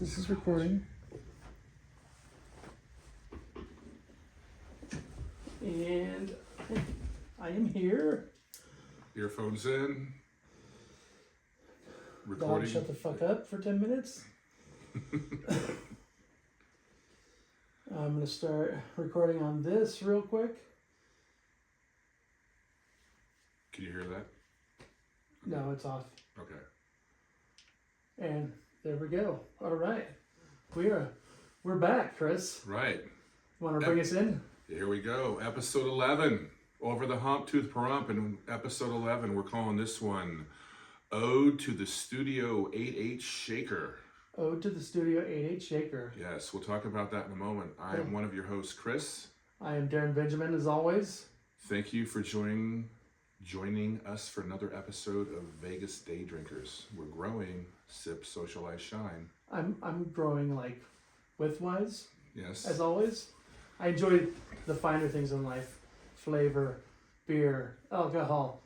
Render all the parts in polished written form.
This is recording. And I am here. Earphones in. Dog, Recording. shut the fuck up for 10 minutes. I'm going to start recording on this real quick. Can you hear that? No, it's off. Okay. And there we go. All right. We're back, Chris. Right. Want to bring us in? Here we go. Episode 11. Over the Hump, Tooth Perump. And episode 11, we're calling this one Ode to the Studio 8/8 Shaker. Ode to the Studio 8/8 Shaker. Yes, we'll talk about that in a moment. I am one of your hosts, Chris. I am Darren Benjamin, as always. Thank you for joining us for another episode of Vegas Day Drinkers. We're growing. Sip, socialize, shine. I'm growing like width-wise, Yes. as always. I enjoy the finer things in life. Flavor, beer, alcohol.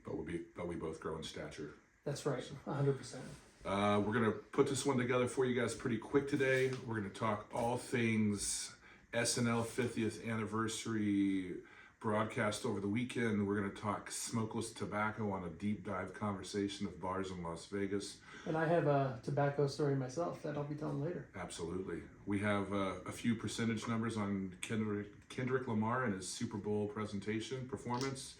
But we both grow in stature. That's right, 100%. We're going to put this one together for you guys pretty quick today. We're going to talk all things SNL 50th anniversary broadcast over the weekend. We're going to talk smokeless tobacco on a deep dive conversation of bars in Las Vegas. And I have a tobacco story myself that I'll be telling later. Absolutely. We have a few percentage numbers on Kendrick Lamar and his Super Bowl performance.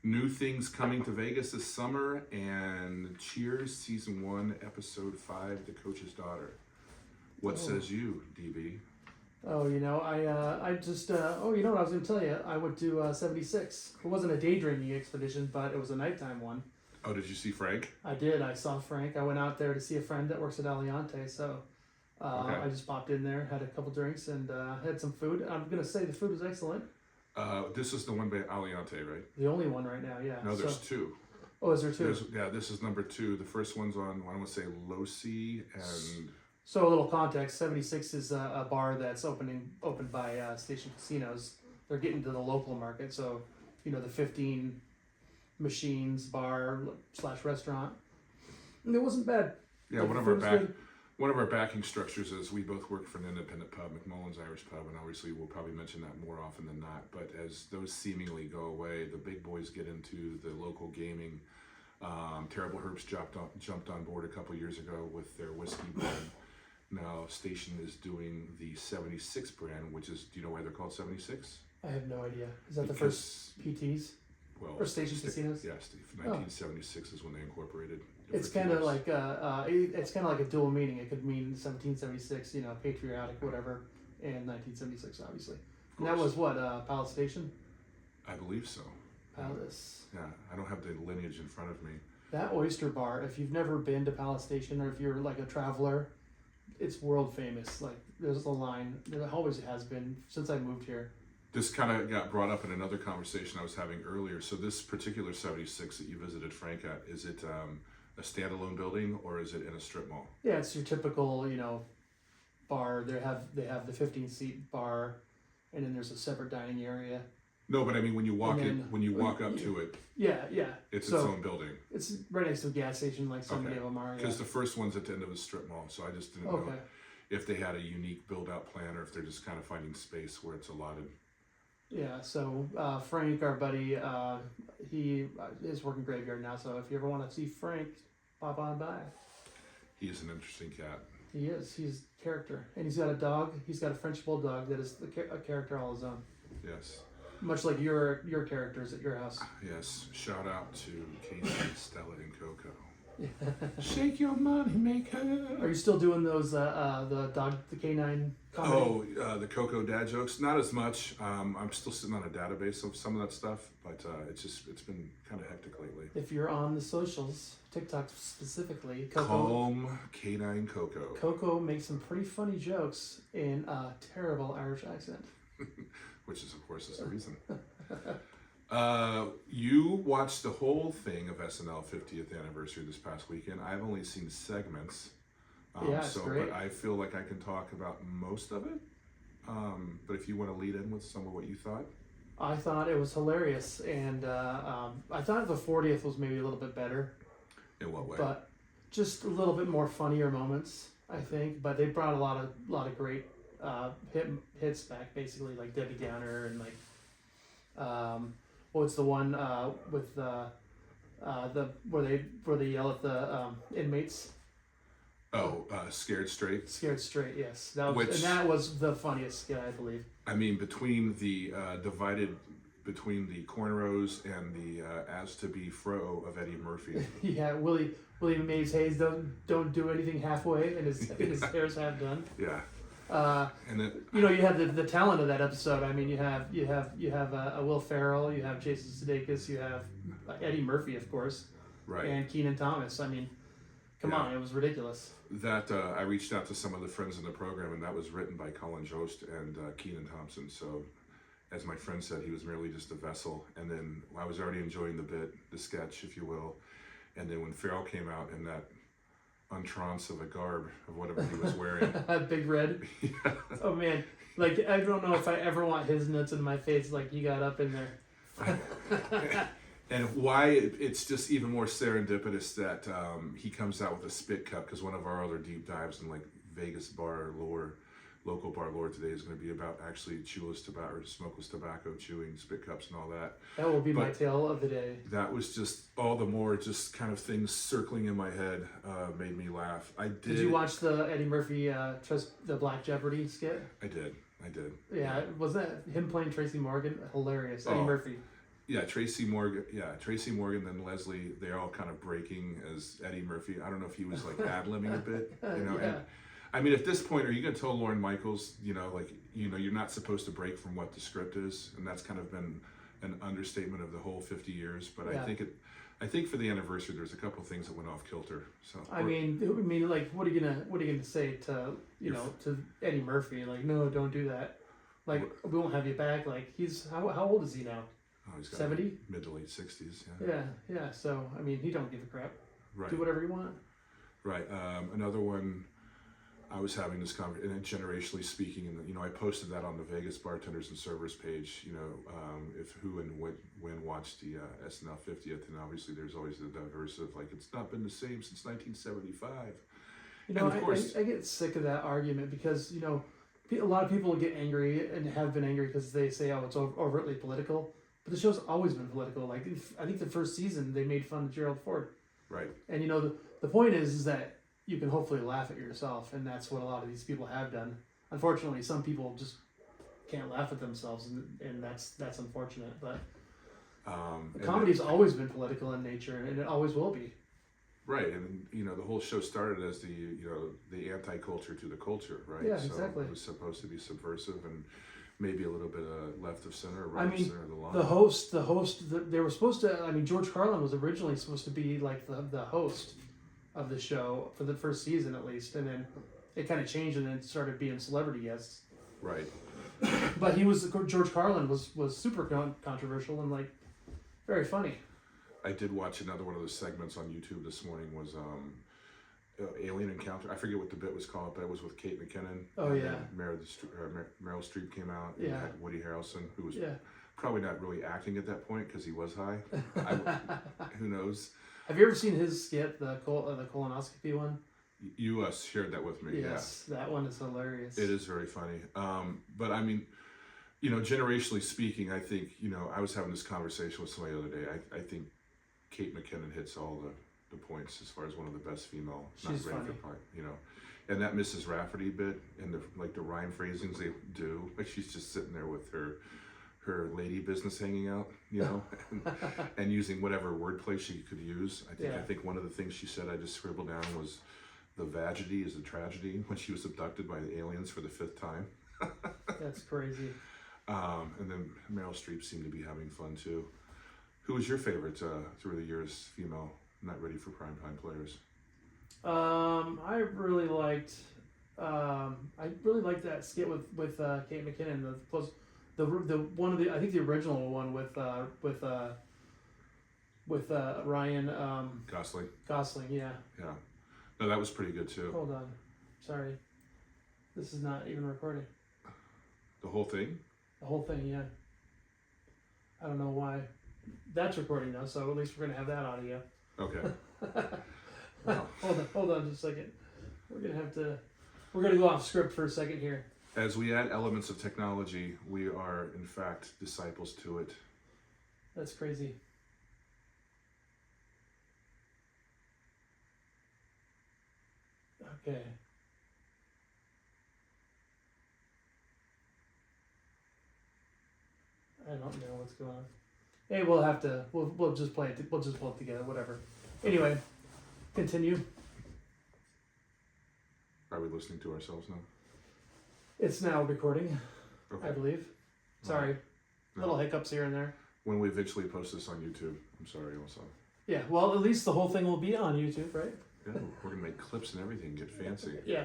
New things coming to Vegas this summer, and Cheers Season 1, Episode 5, The Coach's Daughter. What says you, DB? Oh, you know, I just, you know what I was going to tell you? I went to 76. It wasn't a day drinking expedition, but it was a nighttime one. Oh, did you see Frank? I did. I saw Frank. I went out there to see a friend that works at Aliante, so Okay. I just popped in there, had a couple drinks, and had some food. I'm going to say the food was excellent. This is the one by Aliante, right? The only one right now, yeah. No, there's two. Oh, is there two? This is number 2. The first one's on, I want to say, Losi and... So a little context, 76 is a bar that's opened by Station Casinos. They're getting to the local market, so, you know, the 15 machines, bar / restaurant. And it wasn't bad. Yeah, Like, one of the our food was good. One of our backing structures is we both work for an independent pub, McMullen's Irish Pub, and obviously we'll probably mention that more often than not. But as those seemingly go away, the big boys get into the local gaming. Terrible Herbs jumped on board a couple years ago with their whiskey brand. Now Station is doing the 76 brand, which is, do you know why they're called 76? I have no idea. Is that the first PTs? Well, Or Station Casinos? Yes, 1976 is when they incorporated. It's kind of like it's kind of like a dual meaning. It could mean 1776, you know, patriotic, whatever, and 1976, obviously. And that was what, Palace Station? I believe so. Palace. Yeah, I don't have the lineage in front of me. That oyster bar, if you've never been to Palace Station, or if you're like a traveler, it's world famous. Like, there's a line, there always has been since I moved here. This kind of got brought up in another conversation I was having earlier. So this particular 76 that you visited Frank at, is it a standalone building or is it in a strip mall? Yeah, it's your typical, you know, bar. They have the 15-seat bar, and then there's a separate dining area. No, but I mean when you walk up yeah. to it, Yeah. it's So, its own building. It's right next to a gas station, like so many of them are. Because Yeah. the first one's at the end of a strip mall, so I just didn't know if they had a unique build-out plan or if they're just kind of finding space where it's allotted. Yeah, so Frank, our buddy, he is working graveyard now, so if you ever want to see Frank, pop on by. He's an interesting cat. He is. He's a character. And he's got a dog. He's got a French bulldog that is a character all his own. Yes. Much like your characters at your house. Yes. Shout out to Kate, Stella, and Coco. Shake your money maker. Are you still doing those the canine comedy? Oh, the Coco dad jokes. Not as much. I'm still sitting on a database of some of that stuff, but it's been kind of hectic lately. If you're on the socials, TikTok specifically, Calm Canine Coco. Coco makes some pretty funny jokes in a terrible Irish accent. Which is, of course, is the reason. You watched the whole thing of SNL 50th anniversary this past weekend. I've only seen segments. Yeah, it's great. But I feel like I can talk about most of it. But if you want to lead in with some of what you thought. I thought it was hilarious, and I thought the 40th was maybe a little bit better. In what way? But just a little bit more funnier moments. I think, but they brought a lot of great hits back, basically, like Debbie Downer and like what's the one with the where they yell at the inmates. Oh, Scared Straight. Scared Straight, yes. That was, and that was the funniest skit, I believe. I mean, between the divided between the cornrows and the as to be fro of Eddie Murphy. Yeah, William Mays Hayes don't do anything halfway, and his hair's half done. Yeah. And then you have the talent of that episode. I mean, you have a Will Ferrell, you have Jason Sudeikis, you have Eddie Murphy, of course, right, and Keenan Thomas. I mean, come on, it was ridiculous. That I reached out to some of the friends in the program, and that was written by Colin Jost and Keenan Thompson. So, as my friend said, he was merely just a vessel. And then I was already enjoying the bit, the sketch, if you will. And then when Ferrell came out in that entrance of a garb of whatever he was wearing, Big Red. Yeah. Oh man, like I don't know if I ever want his nuts in my face like he got up in there. And why it's just even more serendipitous that he comes out with a spit cup, because one of our other deep dives in like Vegas bar lore, local bar lore today is going to be about actually chewless tobacco or smokeless tobacco, chewing spit cups and all that. That will be my tale of the day. That was just all the more just kind of things circling in my head made me laugh. Did you watch the Eddie Murphy the Black Jeopardy skit? I did. Yeah, was that him playing Tracy Morgan? Hilarious. Eddie Murphy. Yeah, Tracy Morgan, then Leslie, they're all kind of breaking as Eddie Murphy. I don't know if he was like ad-libbing a bit, Yeah. And I mean, at this point, are you going to tell Lorne Michaels, you're not supposed to break from what the script is, and that's kind of been an understatement of the whole 50 years. But Yeah. I think for the anniversary, there's a couple of things that went off kilter. So I mean, like, what are you gonna say to to Eddie Murphy? Like, no, don't do that. Like, we won't have you back. Like, he's how old is he now? Oh, he's got 70? Mid to late 60s. Yeah. Yeah. So I mean, he don't give a crap. Right. Do whatever you want. Right. Another one. I was having this conversation, and generationally speaking, and I posted that on the Vegas bartenders and servers page. If who and when watched the SNL50th, and obviously there's always the diverse of like it's not been the same since 1975. And of course, I get sick of that argument because a lot of people get angry and have been angry because they say, oh, it's overtly political. But the show's always been political. Like I think the first season they made fun of Gerald Ford. Right. And the point is that you can hopefully laugh at yourself, and that's what a lot of these people have done. Unfortunately, some people just can't laugh at themselves, and that's unfortunate. But comedy's always been political in nature, and it always will be. Right, and the whole show started as the anti-culture to the culture, right? Yeah, so exactly. It was supposed to be subversive and maybe a little bit left of center, right of center of the line. The host, they were supposed to. I mean, George Carlin was originally supposed to be like the host of the show for the first season at least, and then it kind of changed and then started being celebrity guests. Right. But George Carlin was super controversial and like very funny. I did watch another one of the segments on YouTube this morning was Alien Encounter. I forget what the bit was called, but it was with Kate McKinnon. Oh yeah. Meryl Streep came out. Yeah. And had Woody Harrelson, who was Yeah. probably not really acting at that point because he was high. Who knows? Have you ever seen his skit, the colonoscopy one? You shared that with me. Yes, that one is hilarious. It is very funny. But I mean, generationally speaking, I think, I was having this conversation with somebody the other day. I think Kate McKinnon hits all the points as far as one of the best female. She's funny. And that Mrs. Rafferty bit and the rhyme phrasings they do, like she's just sitting there with her lady business hanging out, and using whatever wordplay she could use. I think one of the things she said, I just scribbled down, was the vagity is a tragedy when she was abducted by the aliens for the 5th time. That's crazy. And then Meryl Streep seemed to be having fun too. Who was your favorite through the years, female, not ready for primetime players? I really liked that skit with Kate McKinnon. The one of the, I think the original one with Ryan Gosling. Gosling, yeah. Yeah. No, that was pretty good too. Hold on, sorry, this is not even recording. The whole thing? The whole thing, yeah. I don't know why. That's recording though, so at least we're gonna have that audio. Okay. Wow. Hold on just a second. We're gonna go off script for a second here. As we add elements of technology, we are in fact disciples to it. That's crazy. Okay. I don't know what's going on. Hey, we'll just play it. We'll just pull it together. Whatever. Anyway, continue. Are we listening to ourselves now? It's now recording, Okay. I believe. Sorry, No. little hiccups here and there. When we eventually post this on YouTube, I'm sorry also. Yeah. Well, at least the whole thing will be on YouTube, right? Yeah, we're gonna make clips and everything, get fancy. Yeah.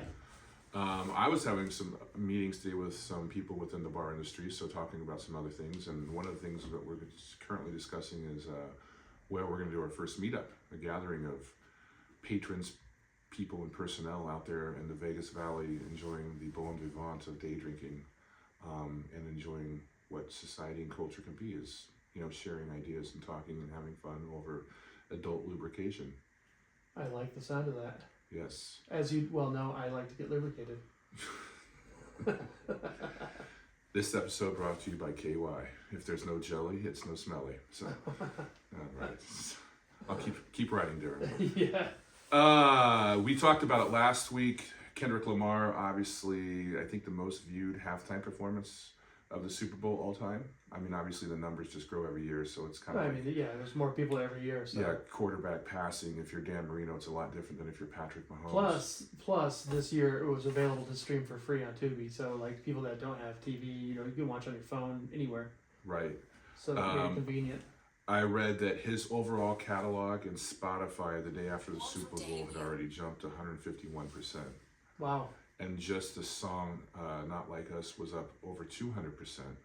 I was having some meetings today with some people within the bar industry, so talking about some other things, and one of the things that we're currently discussing is where we're going to do our first meetup, a gathering of patrons, people, and personnel out there in the Vegas Valley enjoying the bon vivant of day drinking, and enjoying what society and culture can be, is, you know, sharing ideas and talking and having fun over adult lubrication. I like the sound of that. Yes. As you well know, I like to get lubricated. This episode brought to you by KY. If there's no jelly, it's no smelly. So, all right. I'll keep writing, Darren. Yeah. We talked about it last week. Kendrick Lamar, obviously, I think the most viewed halftime performance of the Super Bowl all time. I mean, obviously the numbers just grow every year, so it's kind of I mean, yeah, there's more people every year. So. yeah, quarterback passing. If you're Dan Marino, it's a lot different than if you're Patrick Mahomes. Plus, this year it was available to stream for free on Tubi. So, like, people that don't have TV, you know, you can watch on your phone anywhere. Right. So very convenient. I read that his overall catalog in Spotify the day after the Super Bowl had already jumped 151%. Wow. And just the song Not Like Us was up over 200%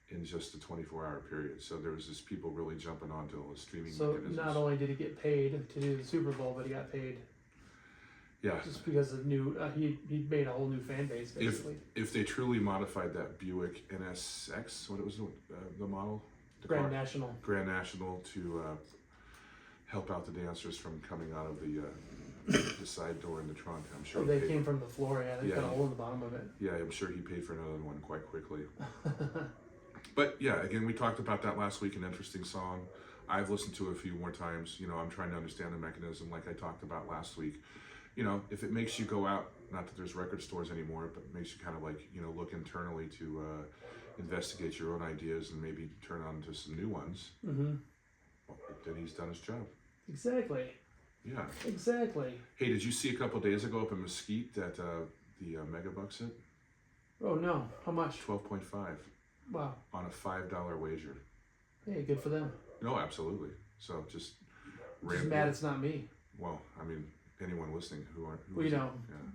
in just a 24-hour period. So there was just people really jumping onto the streaming mechanisms. Not only did he get paid to do the Super Bowl, but he got paid just because of he made a whole new fan base, basically. If they truly modified that Buick NSX, what it was the model? Grand National to help out the dancers from coming out of the side door in the trunk. I'm sure they came from the floor. Yeah, they got a hole in the bottom of it. Yeah, I'm sure he paid for another one quite quickly. But yeah, again, we talked about that last week. An interesting song. I've listened to it a few more times. You know, I'm trying to understand the mechanism, like I talked about last week. You know, if it makes you go out, not that there's record stores anymore, but makes you kind of like, you know, look internally to investigate your own ideas and maybe turn on to some new ones. Mm-hmm. Well, then he's done his job. Exactly. Yeah. Exactly. Hey, did you see a couple days ago up in Mesquite that the Megabucks hit? Oh no! How much? 12.5. Wow. On a $5 wager. Hey, good for them. No, absolutely. So just mad it's not me. Well, I mean, anyone listening who aren't.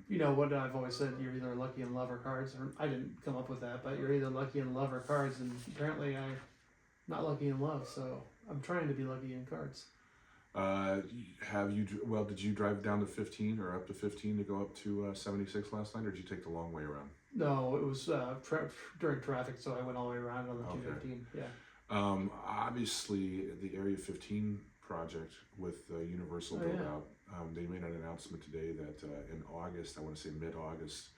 You know what I've always said. You're either lucky in love or cards. Or I didn't come up with that, but you're either lucky in love or cards. And apparently, I'm not lucky in love. So I'm trying to be lucky in cards. Did you drive down to 15 or up to 15 to go up to 76 last night, or did you take the long way around? No, it was during traffic, so I went all the way around on the 215. Yeah. Obviously, the Area 15 project with Universal build out, they made an announcement today that in August, I want to say mid-August,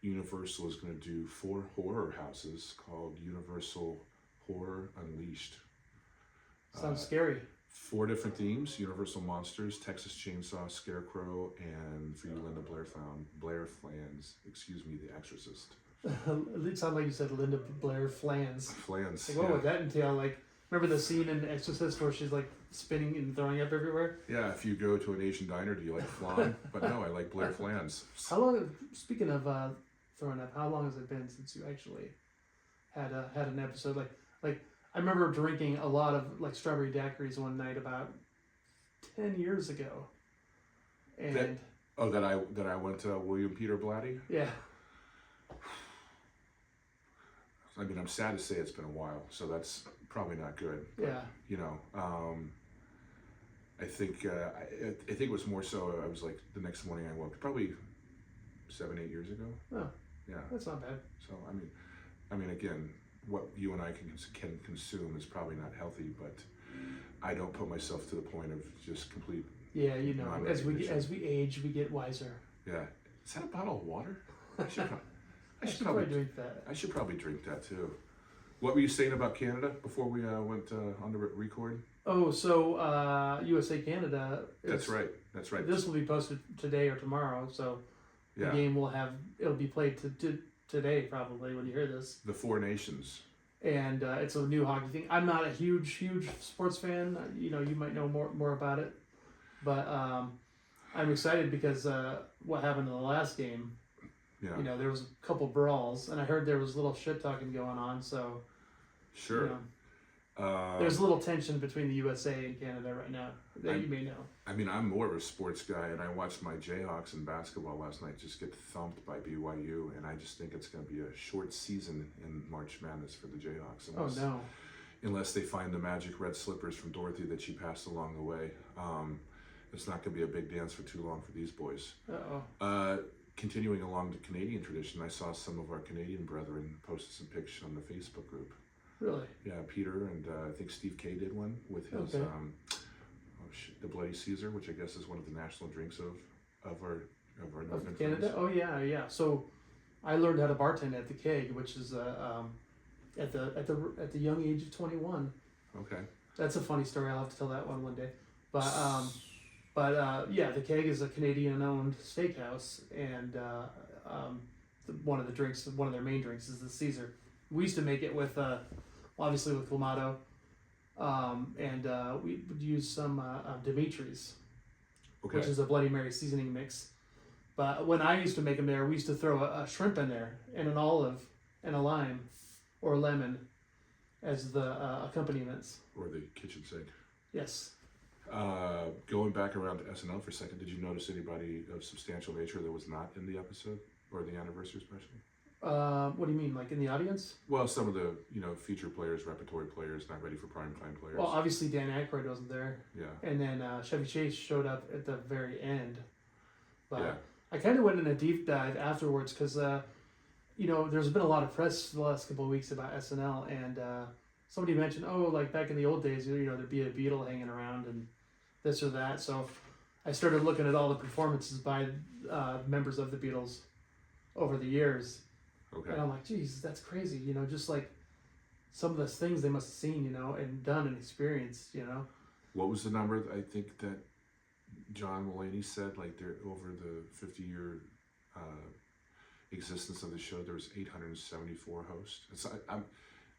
Universal is going to do 4 horror houses called Universal Horror Unleashed. Sounds scary. 4 different themes: Universal Monsters, Texas Chainsaw, Scarecrow, and for you, Linda Blair Flans, The Exorcist. It sounded like you said Linda Blair Flans. Flans. Like, what would that entail? Like, remember the scene in Exorcist where she's like spinning and throwing up everywhere? Yeah, if you go to an Asian diner, do you like flan? But no, I like Blair Flans. How long? Speaking of throwing up, how long has it been since you actually had an episode like? I remember drinking a lot of like strawberry daiquiris one night about 10 years ago. And that I went to William Peter Blatty? Yeah. I mean, I'm sad to say it's been a while, so that's probably not good. Yeah. You know, I think it was more so I was like the next morning I woke, probably 7-8 years ago. Oh. Yeah. That's not bad. So I mean again, what you and I can consume is probably not healthy, but I don't put myself to the point of just complete, Yeah, you know, Non as recognition. we age, we get wiser. Yeah. Is that a bottle of water? I should, I should probably drink that. I should probably drink that too. What were you saying about Canada before we went on the record? Oh, so USA Canada. That's right. That's right. This will be posted today or tomorrow, so the Yeah. game it'll be played today probably when you hear this. The Four Nations. And it's a new hockey thing. I'm not a huge sports fan. You know, you might know more about it, but I'm excited because what happened in the last game. Yeah. You know, there was a couple brawls, and I heard there was a little shit talking going on. So, Sure. you know, there's a little tension between the USA and Canada right now that you may know. I mean, I'm more of a sports guy, and I watched my Jayhawks in basketball last night just get thumped by BYU, and I just think it's going to be a short season in March Madness for the Jayhawks. Unless they find the magic red slippers from Dorothy that she passed along the way. It's not going to be a big dance for too long for these boys. Continuing along the Canadian tradition, I saw some of our Canadian brethren posted some pictures on the Facebook group. Really? Yeah, Peter and I think Steve K did one with his the Bloody Caesar, which I guess is one of the national drinks of our northern Canada. friends. Oh yeah. So I learned how to bartend at the Keg, which is at the young age of 21. Okay. That's a funny story. I'll have to tell that one day. But yeah, the Keg is a Canadian-owned steakhouse, and one of their main drinks is the Caesar. We used to make it with, obviously with Clamato, and we would use some Dimitri's, Okay. which is a Bloody Mary seasoning mix. But when I used to make them there, we used to throw a shrimp in there, and an olive, and a lime, or lemon, as the accompaniments. Or the kitchen sink. Yes. Going back around to SNL for a second, did you notice anybody of substantial nature that was not in the episode or the anniversary special? What do you mean, like in the audience? Well, some of the feature players, repertory players, not ready for prime time players. Well, obviously Dan Aykroyd wasn't there. Yeah. And then Chevy Chase showed up at the very end. But Yeah. I kind of went in a deep dive afterwards because, there's been a lot of press the last couple of weeks about SNL, and somebody mentioned, like back in the old days, there'd be a Beatle hanging around and this or that. So I started looking at all the performances by members of the Beatles over the years. Okay. And I'm like, geez, that's crazy. Just like some of the things they must have seen, and done and experienced, What was the number? I think that John Mulaney said, like, there over the 50-year existence of the show, there was 874 hosts.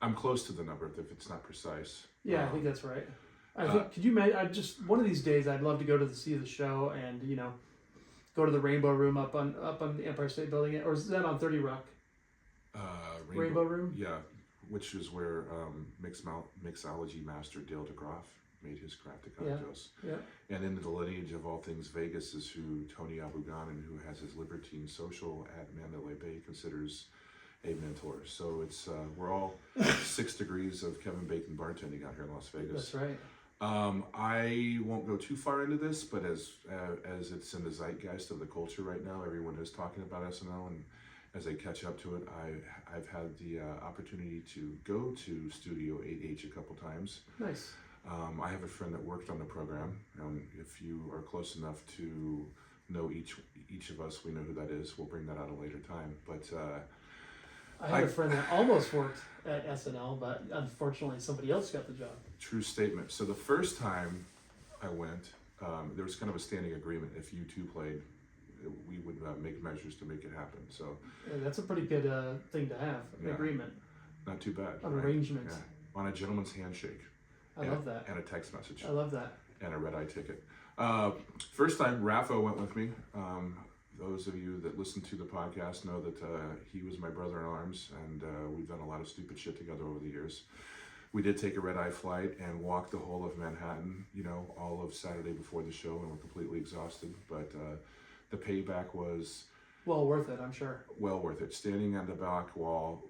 I'm close to the number if it's not precise. Yeah, I think that's right. I think. Could you imagine? One of these days, I'd love to go to see the show and go to the Rainbow Room up on the Empire State Building, or is that on 30 Rock? Rainbow Room. Yeah, which is where mixology master Dale DeGroff made his crafted cocktails. Yeah. And in the lineage of all things Vegas is who Tony Abuganin, who has his Libertine Social at Mandalay Bay, considers a mentor. So it's we're all 6 degrees of Kevin Bacon bartending out here in Las Vegas. That's right. I won't go too far into this, but as it's in the zeitgeist of the culture right now, everyone is talking about SNL, and as I catch up to it, I've had the opportunity to go to Studio 8H a couple times. Nice. I have a friend that worked on the program. If you are close enough to know each of us, we know who that is. We'll bring that out a later time. But I had a friend that almost worked at SNL, but unfortunately somebody else got the job. True statement. So the first time I went, there was kind of a standing agreement. If you two played, we would make measures to make it happen. So yeah, that's a pretty good thing to have, an agreement. Not too bad. An arrangement. Yeah. On a gentleman's handshake. I love that. And a text message. I love that. And a red-eye ticket. First time, Rafa went with me. Those of you that listen to the podcast know that he was my brother in arms, and we've done a lot of stupid shit together over the years. We did take a red-eye flight and walk the whole of Manhattan, all of Saturday before the show, and we're completely exhausted. But the payback was well worth it, I'm sure. Well worth it. Standing on the back wall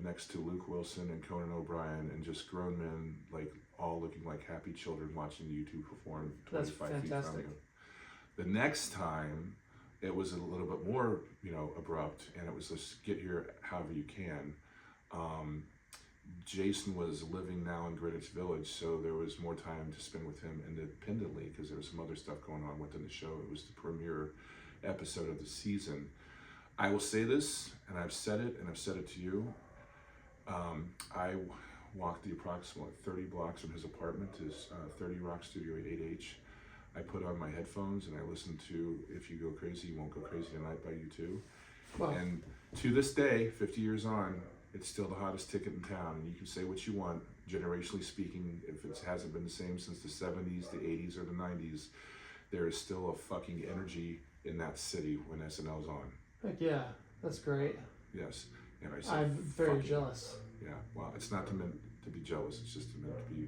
next to Luke Wilson and Conan O'Brien, and just grown men, like all looking like happy children watching you two perform 25 feet from you. The next time, it was a little bit more, abrupt, and it was just get here however you can. Jason was living now in Greenwich Village, so there was more time to spend with him independently because there was some other stuff going on within the show. It was the premiere episode of the season. I will say this, and I've said it, and I've said it to you. I walked the approximate 30 blocks from his apartment, his 30 Rock Studio 8H. I put on my headphones and I listened to If You Go Crazy, You Won't Go Crazy Tonight by U2. Wow. And to this day, 50 years on, it's still the hottest ticket in town. And you can say what you want, generationally speaking, if it hasn't been the same since the 70s, the 80s, or the 90s, there is still a fucking energy in that city when SNL's on. Heck yeah, that's great. Yes. And I said, I'm very fucking jealous. Yeah, well, it's not meant to be jealous. It's just meant to be,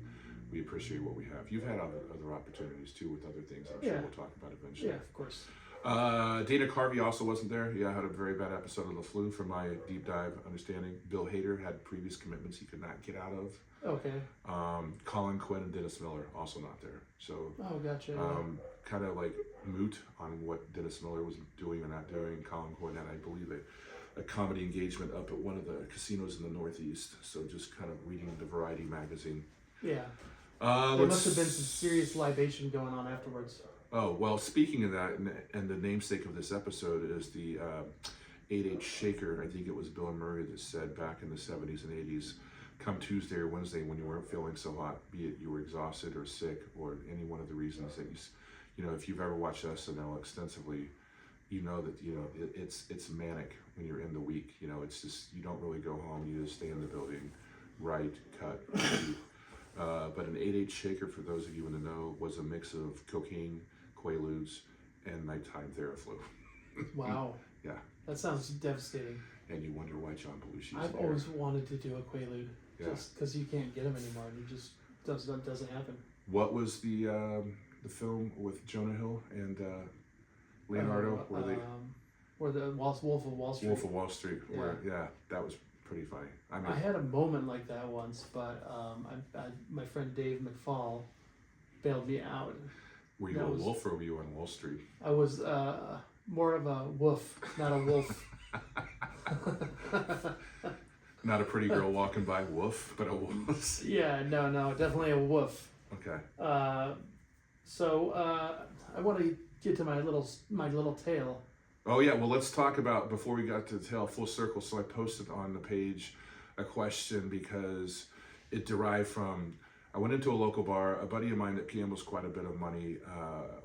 we appreciate what we have. You've had other opportunities too with other things I'm sure Yeah. we'll talk about eventually. Yeah, of course. Dana Carvey also wasn't there. Yeah, I had a very bad episode of The Flu from my deep dive understanding. Bill Hader had previous commitments he could not get out of. Okay. Colin Quinn and Dennis Miller also not there. So Oh, gotcha. kind of like moot on what Dennis Miller was doing or not doing. Colin Quinn had, I believe, a comedy engagement up at one of the casinos in the Northeast. So just kind of reading the Variety magazine. Yeah. There must have been some serious libation going on afterwards. Oh, well, speaking of that, and the namesake of this episode is the 8H Shaker. I think it was Bill Murray that said back in the 70s and 80s, come Tuesday or Wednesday when you weren't feeling so hot, be it you were exhausted or sick or any one of the reasons that you know, if you've ever watched SNL extensively, you know that, you know, it's manic when you're in the week. You know, it's just, you don't really go home, you just stay in the building, write, cut, shoot. But an 8H Shaker, for those of you in the know, was a mix of cocaine, Quaaludes, and nighttime Theraflu. Wow. Yeah. That sounds devastating. And you wonder why John Belushi's I've there. always wanted to do a Quaalude, Yeah. just because you can't get them anymore. And it just doesn't happen. What was the film with Jonah Hill and Leonardo? Where the Wolf of Wall Street. Wolf of Wall Street. Yeah. Where, yeah, that was pretty funny. I mean, I had a moment like that once, but my friend Dave McFall bailed me out. were you that a was- wolf or were you on Wall Street? I was more of a woof, not a wolf. Not a pretty girl walking by, woof, but a wolf. Yeah, no, definitely a woof. Okay. So I want to get to my little tale. Oh yeah, well let's talk about, before we got to the tale, full circle, so I posted on the page a question because it derived from, I went into a local bar, a buddy of mine that gambles quite a bit of money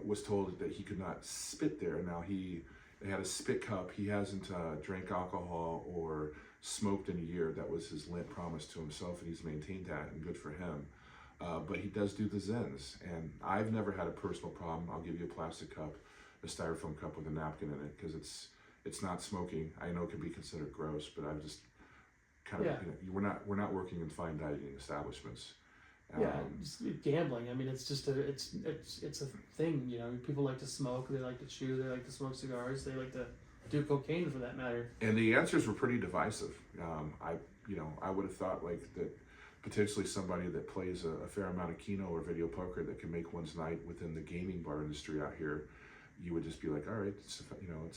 was told that he could not spit there. Now they had a spit cup, he hasn't drank alcohol or smoked in a year. That was his Lent promise to himself, and he's maintained that, and good for him. But he does do the Zens, and I've never had a personal problem. I'll give you a plastic cup, a styrofoam cup with a napkin in it, because it's not smoking. I know it can be considered gross, but I've just kind of, Yeah. you know, we're not working in fine dining establishments. Yeah, just gambling. I mean, it's just it's a thing. You know, people like to smoke, they like to chew, they like to smoke cigars, they like to do cocaine for that matter. And the answers were pretty divisive. I would have thought like that potentially somebody that plays a fair amount of Keno or video poker that can make one's night within the gaming bar industry out here, you would just be like, all right, it's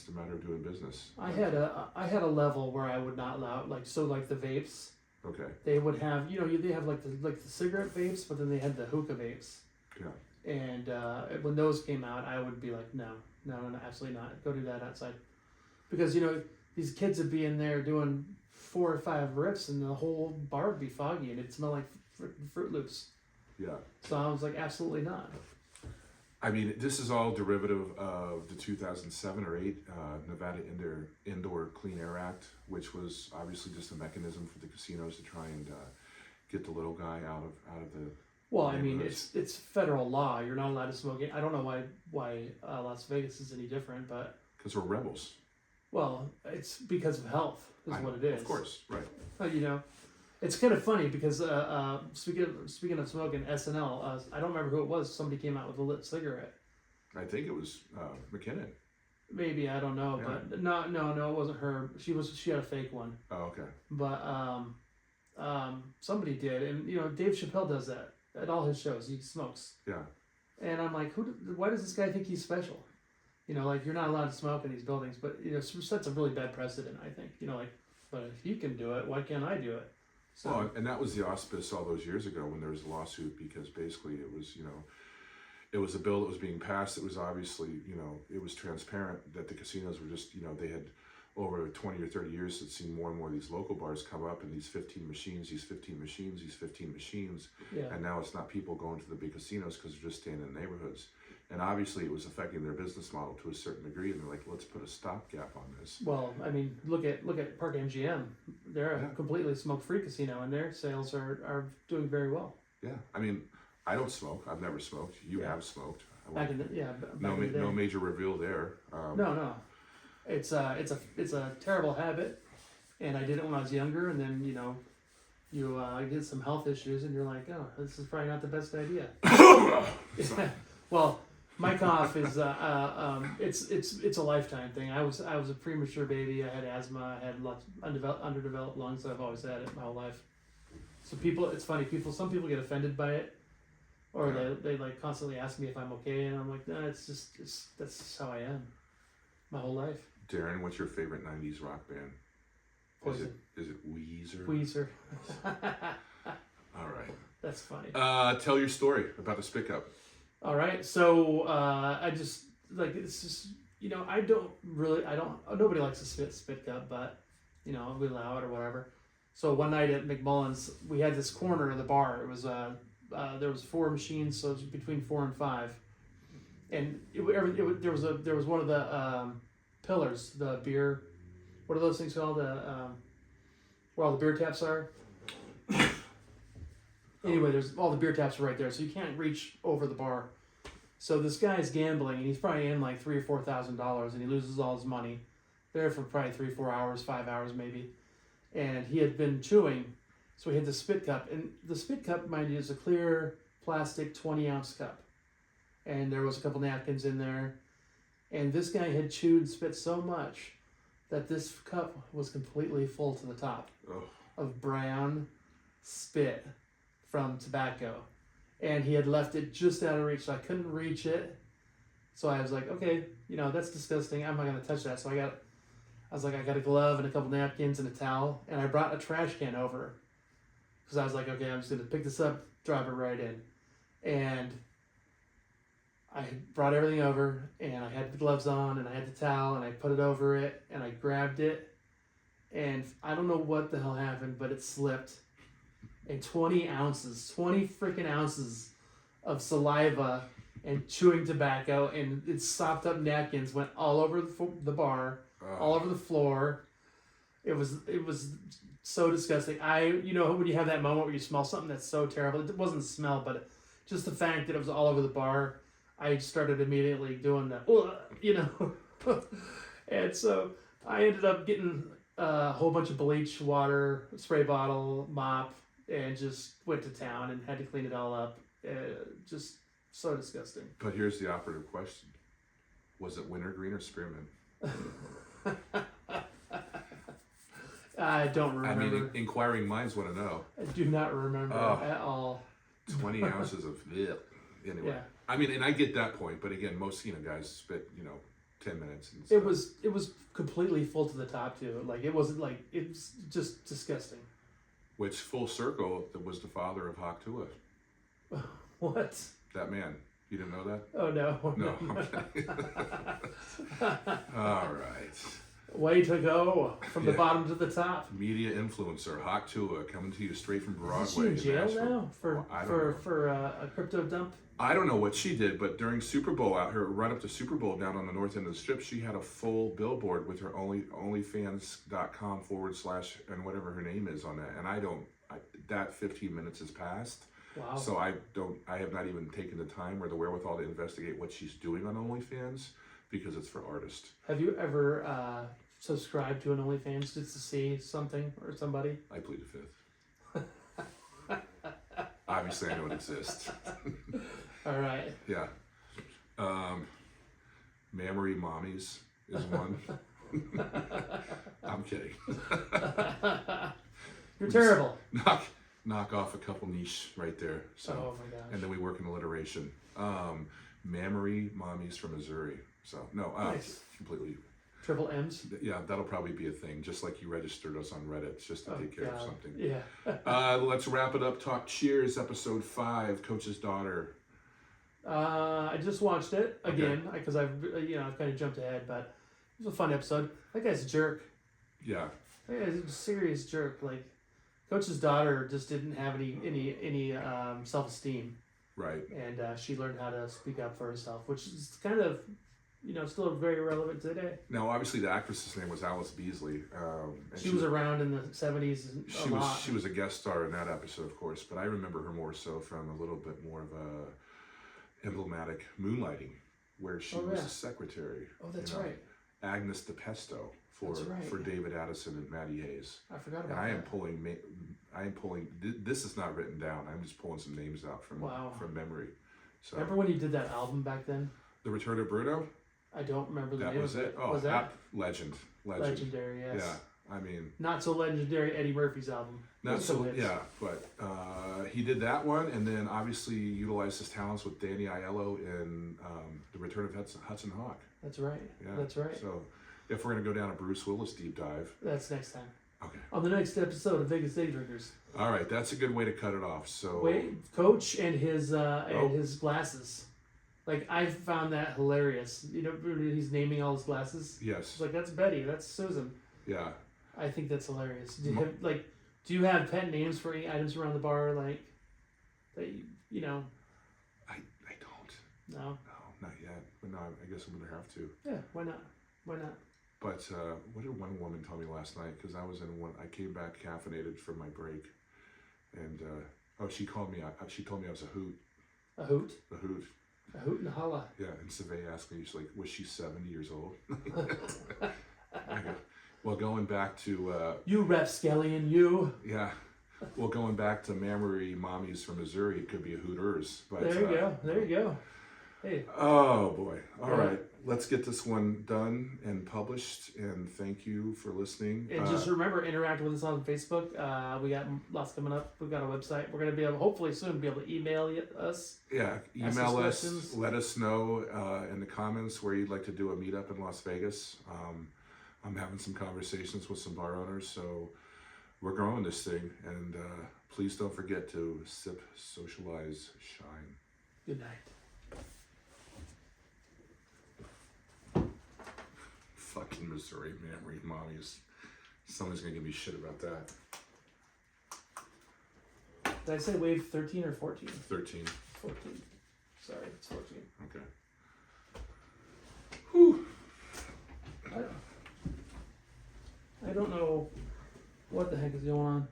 the matter of doing business. I had a level where I would not allow, like the vapes. Okay. They would have, they have like the cigarette vapes, but then they had the hookah vapes. Yeah. And when those came out, I would be like, no, absolutely not. Go do that outside, because these kids would be in there doing 4 or 5 rips, and the whole bar would be foggy, and it'd smell like Fruit Loops. Yeah. So I was like, absolutely not. I mean, this is all derivative of the 2007 or 8 Nevada Indoor Clean Air Act, which was obviously just a mechanism for the casinos to try and get the little guy out of the. Well, I mean, it's federal law. You're not allowed to smoke it. I don't know why Las Vegas is any different, but because we're rebels. well, it's because of health is what it is. Of course, right. It's kind of funny because speaking of smoking, SNL, I don't remember who it was. Somebody came out with a lit cigarette. I think it was McKinnon. Maybe, I don't know, Yeah. but no, it wasn't her. She had a fake one. Oh, okay. But somebody did, and Dave Chappelle does that at all his shows. He smokes. Yeah. And I'm like, why does this guy think he's special? Like you're not allowed to smoke in these buildings, but sets a really bad precedent, I think. But if he can do it, why can't I do it? So Well, and that was the auspice all those years ago when there was a lawsuit, because basically it was, it was a bill that was being passed. It was obviously, it was transparent that the casinos were just, they had over 20 or 30 years had seen more and more of these local bars come up, and these 15 machines, these 15 machines, these 15 machines. yeah. And now it's not people going to the big casinos because they're just staying in the neighborhoods. And obviously it was affecting their business model to a certain degree, and they're like, let's put a stopgap on this. Well, I mean, look at Park MGM. They're Yeah. a completely smoke-free casino, and their sales are doing very well. Yeah, I mean, I don't smoke. I've never smoked. You Yeah. have smoked. Back in the, yeah, b- No, back in the day. no major reveal there. No. It's a terrible habit, and I did it when I was younger, and then you get some health issues, and you're like, oh, this is probably not the best idea. Well, my cough is it's a lifetime thing. I was a premature baby. I had asthma. I had lots of underdeveloped lungs. I've always had it my whole life. So it's funny. Some people get offended by it, or Yeah. they like constantly ask me if I'm okay, and I'm like, no, that's just how I am, my whole life. Darren, what's your favorite 90s rock band? Poison. Is it Weezer? Weezer. All right. That's funny. Tell your story about the Spit Cup. All right, so I just it's just nobody likes to spit cup, but we allow it or whatever. So one night at McMullen's, we had this corner of the bar. It was there was 4 machines, so it was between 4 and 5, and there was one of the pillars, the beer. What are those things called? Where all the beer taps are. Anyway, there's all the beer taps are right there, so you can't reach over the bar. So this guy's gambling, and he's probably in like $3,000 or $4,000, and he loses all his money. There for probably 3-4 hours, 5 hours maybe, and he had been chewing, so he had the spit cup, and the spit cup, mind you, is a clear plastic 20-ounce cup, and there was a couple napkins in there, and this guy had chewed and spit so much that this cup was completely full to the top of brown spit from tobacco, and he had left it just out of reach, so I couldn't reach it. So I was like, okay, that's disgusting. I'm not gonna touch that. So I got a glove and a couple napkins and a towel, and I brought a trash can over, because I was like, okay, I'm just gonna pick this up, drop it right in, and I brought everything over, and I had the gloves on, and I had the towel, and I put it over it, and I grabbed it, and I don't know what the hell happened, but it slipped. And 20 freaking ounces of saliva and chewing tobacco and it sopped up napkins went all over the bar, all over the floor. It was so disgusting. When you have that moment where you smell something that's so terrible, it wasn't the smell, but just the fact that it was all over the bar, I started immediately doing that, and so I ended up getting a whole bunch of bleach, water, spray bottle, mop, and just went to town and had to clean it all up. Just so disgusting. But here's the operative question. Was it wintergreen or spearmint? I don't remember. I mean, inquiring minds want to know. I do not remember at all. 20 ounces of it. Anyway. Yeah. I mean, and I get that point, but again, most guys spit 10 minutes. And It was completely full to the top too. Like it wasn't like it's just disgusting. Which, full circle, that was the father of Hawk Tua. What? That man. You didn't know that? Oh no. No. Okay. All right. Way to go from the bottom to the top. Media influencer Hawk Tua coming to you straight from Broadway. Is she in jail Nashville. now for a crypto dump? I don't know what she did, but during Super Bowl out here, right up to Super Bowl down on the north end of the strip, she had a full billboard with her onlyfans.com / and whatever her name is on that. And that 15 minutes has passed. Wow. So I have not even taken the time or the wherewithal to investigate what she's doing on OnlyFans because it's for artists. Have you ever subscribed to an OnlyFans just to see something or somebody? I plead the fifth. Obviously, I know it exists. All right. Yeah. Mammary Mommies is one. I'm kidding. You're terrible. Knock off a couple niche right there. So, oh my gosh. and then we work in alliteration. Mammary Mommies from Missouri. So, no, Nice. Completely Triple M's. Yeah, that'll probably be a thing. Just like you registered us on Reddit, just to take care of something. Yeah. Let's wrap it up. Talk Cheers, episode 5, Coach's Daughter. I just watched it again because I've kind of jumped ahead, but it was a fun episode. That guy's a jerk. Yeah. That guy's a serious jerk. Like, Coach's daughter just didn't have any self-esteem. Right. And she learned how to speak up for herself, which is kind of, still very relevant today. Now, obviously, the actress's name was Alyce Beasley. And she was around in the 70s a lot. She was a guest star in that episode, of course, but I remember her more so from a little bit more of a emblematic Moonlighting, where she was a secretary. Oh, that's right. Agnes DePesto for David Addison and Maddie Hayes. I forgot about that. I am pulling. This is not written down. I'm just pulling some names out from memory. So remember when you did that album back then? The Return of Bruno. I don't remember the name. That was it. Oh, was that legendary? Yes. Yeah, I mean, not so legendary Eddie Murphy's album. Not so, yeah, but he did that one, and then obviously utilized his talents with Danny Aiello in The Return of Hudson Hawk. That's right. Yeah, that's right. So, if we're gonna go down a Bruce Willis deep dive, that's next time. Okay. On the next episode of Vegas Day Drinkers. All right, that's a good way to cut it off. So Coach and his glasses. Like, I found that hilarious. He's naming all his glasses. Yes. It's like, that's Betty. That's Susan. Yeah. I think that's hilarious. Do you have pet names for any items around the bar, like that? I don't. No. No, not yet. But no, I guess I'm gonna have to. Yeah. Why not? Why not? But what did one woman tell me last night? Because I came back caffeinated from my break, and she called me. She told me I was a hoot. A hoot. A hoot. A hoot and a holla. Yeah, and Survey asked me, she's like, was she 70 years old? I go, well, going back to... you rapscallion, you. Yeah. Well, going back to Mammary Mommies from Missouri, it could be a Hooters. But, there you go. There you go. Hey. Oh, boy. All right. Let's get this one done and published, and thank you for listening. And just remember, interact with us on Facebook. We got lots coming up. We've got a website. We're going to be able, hopefully soon, be able to email us. Yeah, email us. Let us know in the comments where you'd like to do a meetup in Las Vegas. I'm having some conversations with some bar owners, so we're growing this thing. And please don't forget to sip, socialize, shine. Good night. Fucking Missouri Mammary Mommies. Someone's gonna give me shit about that. Did I say wave 13 or 14? 13. 14. Sorry, it's 14. Okay. Whew. I don't know what the heck is going on.